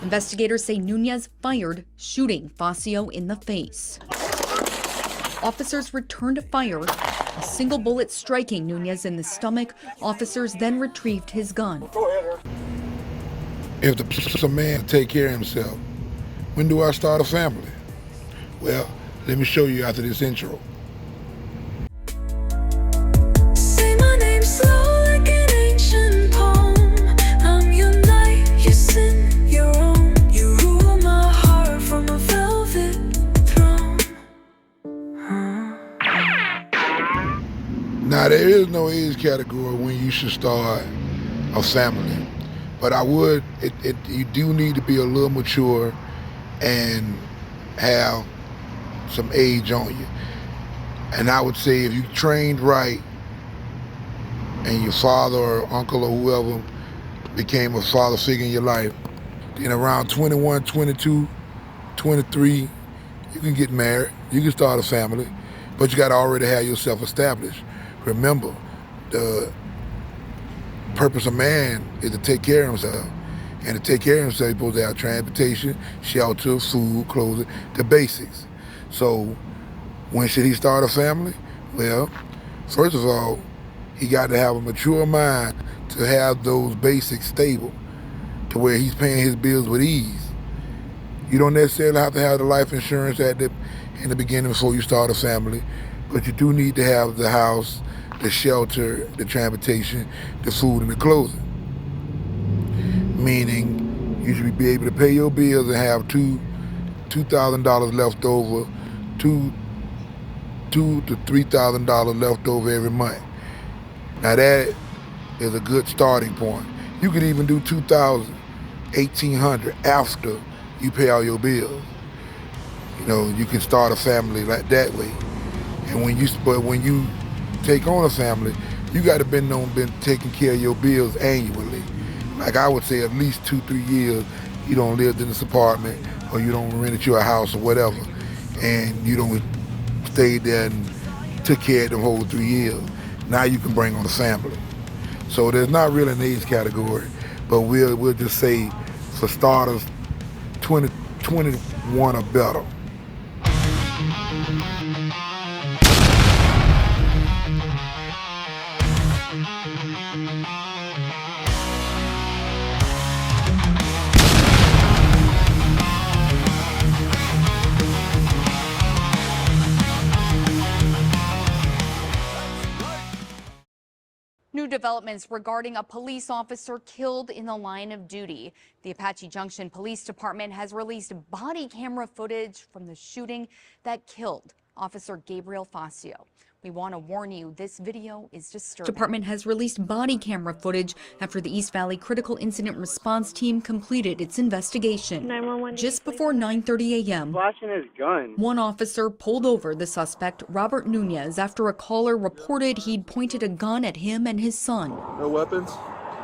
Investigators say Nunez fired, shooting Facio in the face. Officers returned fire, a single bullet striking Nunez in the stomach. Officers then retrieved his gun. If the man take care of himself, when do I start a family? Well, let me show you after this intro. Say my name slow like an ancient poem. I'm your knight, you sin your own. You rule my heart from a velvet throne. Now, there is no age category when you should start a family, but you do need to be a little mature and have some age on you. And I would say if you trained right and your father or uncle or whoever became a father figure in your life, then around 21, 22, 23, you can get married, you can start a family, but you got to already have yourself established. Remember, the purpose of man is to take care of himself. And to take care of himself, he's supposed to have transportation, shelter, food, clothing, the basics. So when should he start a family? Well, first of all, he got to have a mature mind to have those basics stable to where he's paying his bills with ease. You don't necessarily have to have the life insurance in the beginning before you start a family, but you do need to have the house, the shelter, the transportation, the food, and the clothing. Meaning you should be able to pay your bills and have $2,000 left over, $2,000 to $3,000 left over every month. Now that is a good starting point. You could even do $2,000, $1,800 after you pay all your bills. You know, you can start a family like that way. And when you take on a family, you got to been taking care of your bills annually. Like I would say at least 2-3 years you don't live in this apartment or you don't rented you a house or whatever, and you don't stay there and took care of the whole 3 years. Now you can bring on a family. So there's not really an age category, but we'll just say for starters, 21 or better. New developments regarding a police officer killed in the line of duty. The Apache Junction Police Department has released body camera footage from the shooting that killed Officer Gabriel Facio. We want to warn you, this video is disturbing. The department has released body camera footage after the East Valley Critical Incident Response Team completed its investigation. 911. Just before 9:30 a.m., Flashing his gun. one officer pulled over the suspect, Robert Nunez, after a caller reported he'd pointed a gun at him and his son. No weapons?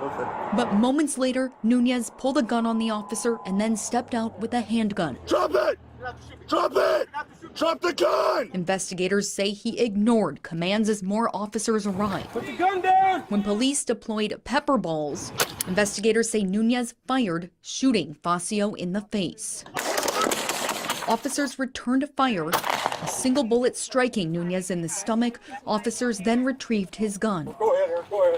Okay. But moments later, Nunez pulled a gun on the officer and then stepped out with a handgun. Drop it! Drop it! Drop the gun! Investigators say he ignored commands as more officers arrived. Put the gun down! When police deployed pepper balls, investigators say Nunez fired, shooting Facio in the face. Officers returned fire, a single bullet striking Nunez in the stomach. Officers then retrieved his gun. Go ahead.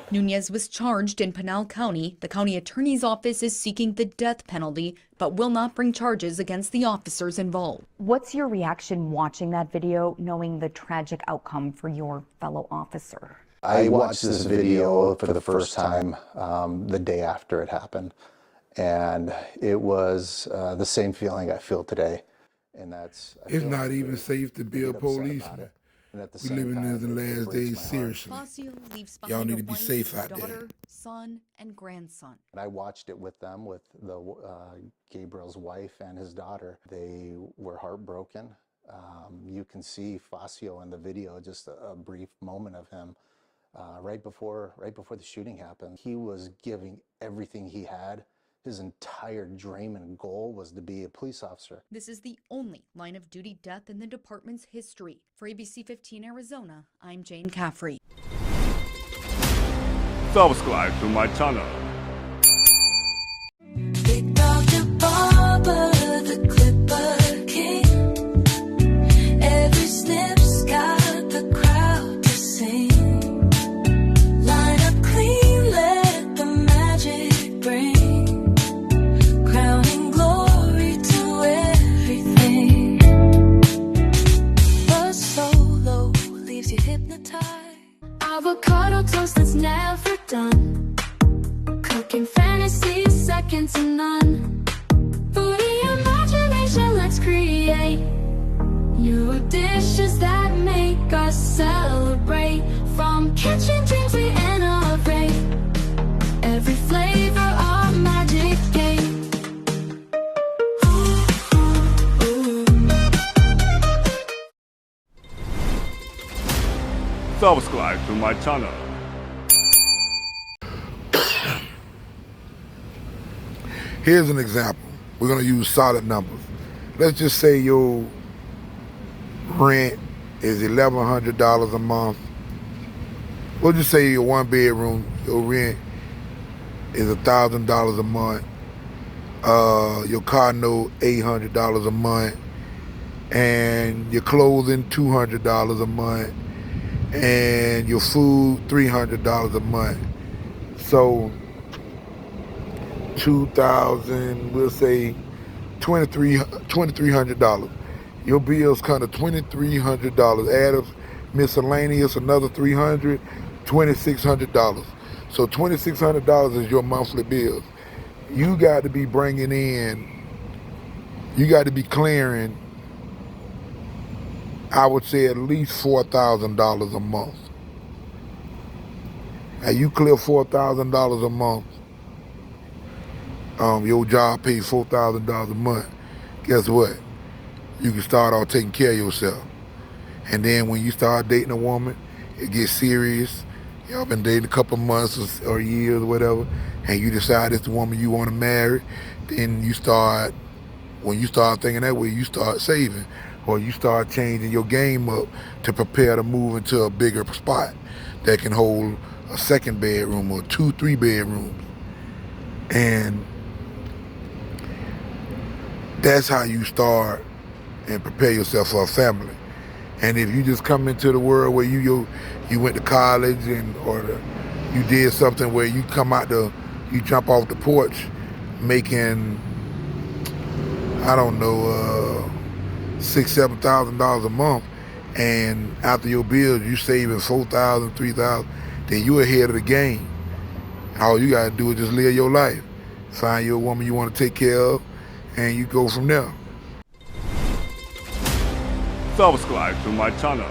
Nunez was charged in Pinal County. The county attorney's office is seeking the death penalty, but will not bring charges against the officers involved. What's your reaction watching that video, knowing the tragic outcome for your fellow officer? I watched this video for the first time the day after it happened, and it was the same feeling I feel today. And that's it's not even safe to be a policeman. We living in the last days seriously. Y'all need to be safe out there. Son, and grandson. And I watched it with them, with Gabriel's wife and his daughter. They were heartbroken. You can see Facio in the video, just a brief moment of him right before the shooting happened. He was giving everything he had. His entire dream and goal was to be a police officer. This is the only line of duty death in the department's history. For ABC 15 Arizona, I'm Jane Caffrey. Subscribe to my channel. Big dog, fantasy is second to none. Foody Imagination, let's create new dishes that make us celebrate. From kitchen dreams we innovate, every flavor our magic game. Subscribe to my channel. Here's an example. We're gonna use solid numbers. Let's just say your rent is $1,100 a month. We'll just say your one bedroom, your rent is $1,000 a month. Your car note $800 a month, and your clothing $200 a month, and your food $300 a month. So 2,000, we'll say $2,300. Your bills come to $2,300. Add up miscellaneous, another $300, $2,600. So $2,600 is your monthly bills. You got to be bringing in, you got to be clearing, I would say, at least $4,000 a month. Now you clear $4,000 a month, your job pays $4,000 a month. Guess what? You can start off taking care of yourself. And then when you start dating a woman, it gets serious. Y'all been dating a couple months or years or whatever, and you decide it's the woman you want to marry, then you start, when you start thinking that way, you start saving, or you start changing your game up to prepare to move into a bigger spot that can hold a second bedroom or 2-3 bedrooms. And that's how you start and prepare yourself for a family. And if you just come into the world where you went to college or you did something where you you jump off the porch making, I don't know, $6,000, $7,000 a month, and after your bills you saving $4,000, $3,000, then you're ahead of the game. All you gotta do is just live your life. Find you a woman you want to take care of, and you go from there. Subscribe to my channel.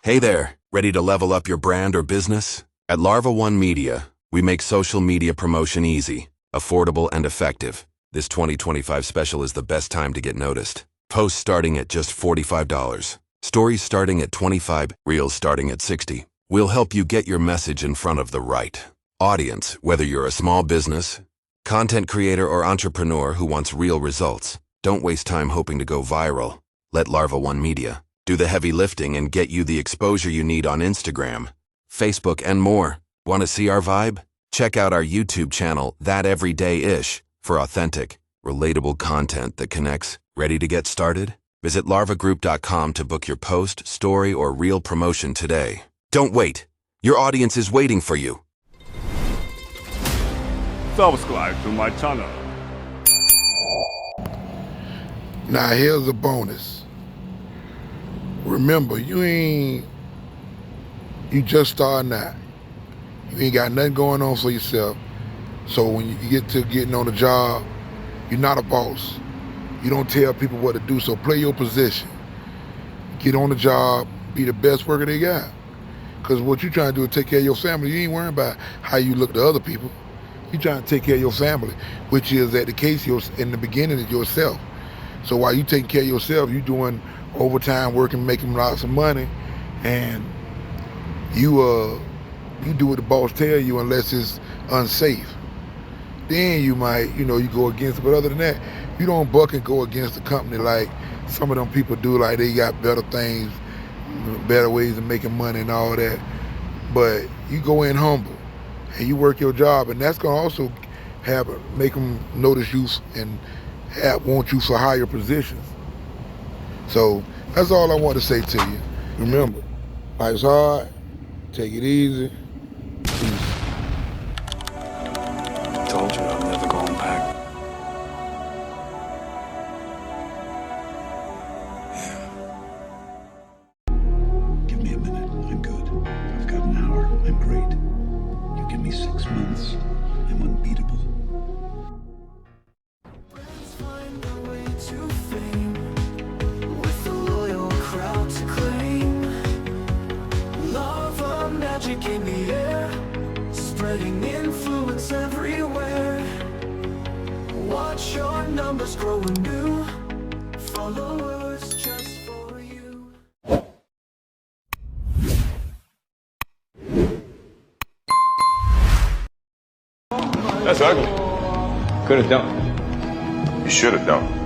Hey there, ready to level up your brand or business? At LarvaOne Media, we make social media promotion easy, affordable, and effective. This 2025 special is the best time to get noticed. Posts starting at just $45, stories starting at $25, reels starting at $60. We'll help you get your message in front of the right audience, whether you're a small business, content creator, or entrepreneur who wants real results. Don't waste time hoping to go viral. Let LarvaOne Media do the heavy lifting and get you the exposure you need on Instagram, Facebook, and more. Want to see our vibe? Check out our YouTube channel, That Everyday-ish, for authentic, relatable content that connects. Ready to get started? Visit larvagroup.com to book your post, story, or reel promotion today. Don't wait. Your audience is waiting for you. Subscribe to my channel. Now here's a bonus. Remember, you just starting out. You ain't got nothing going on for yourself. So when you get to getting on the job, you're not a boss. You don't tell people what to do, so play your position. Get on the job, be the best worker they got. Because what you're trying to do is take care of your family. You ain't worrying about how you look to other people. You're trying to take care of your family, which is, at the case, in the beginning, is yourself. So while you taking care of yourself, you doing overtime working, making lots of money, and you do what the boss tell you unless it's unsafe. Then you might, you go against it. But other than that, you don't buck and go against the company like some of them people do, like they got better things, better ways of making money and all that. But you go in humble and you work your job, and that's gonna also make them notice you and want you for higher positions. So that's all I want to say to you. Remember, life's hard, take it easy. Peace. I told you I'm never going back. Give me a minute, I'm good. I've got an hour, I'm great. You give me 6 months, numbers grow anew. Followers just for you. That's ugly. Could have done. You should have done.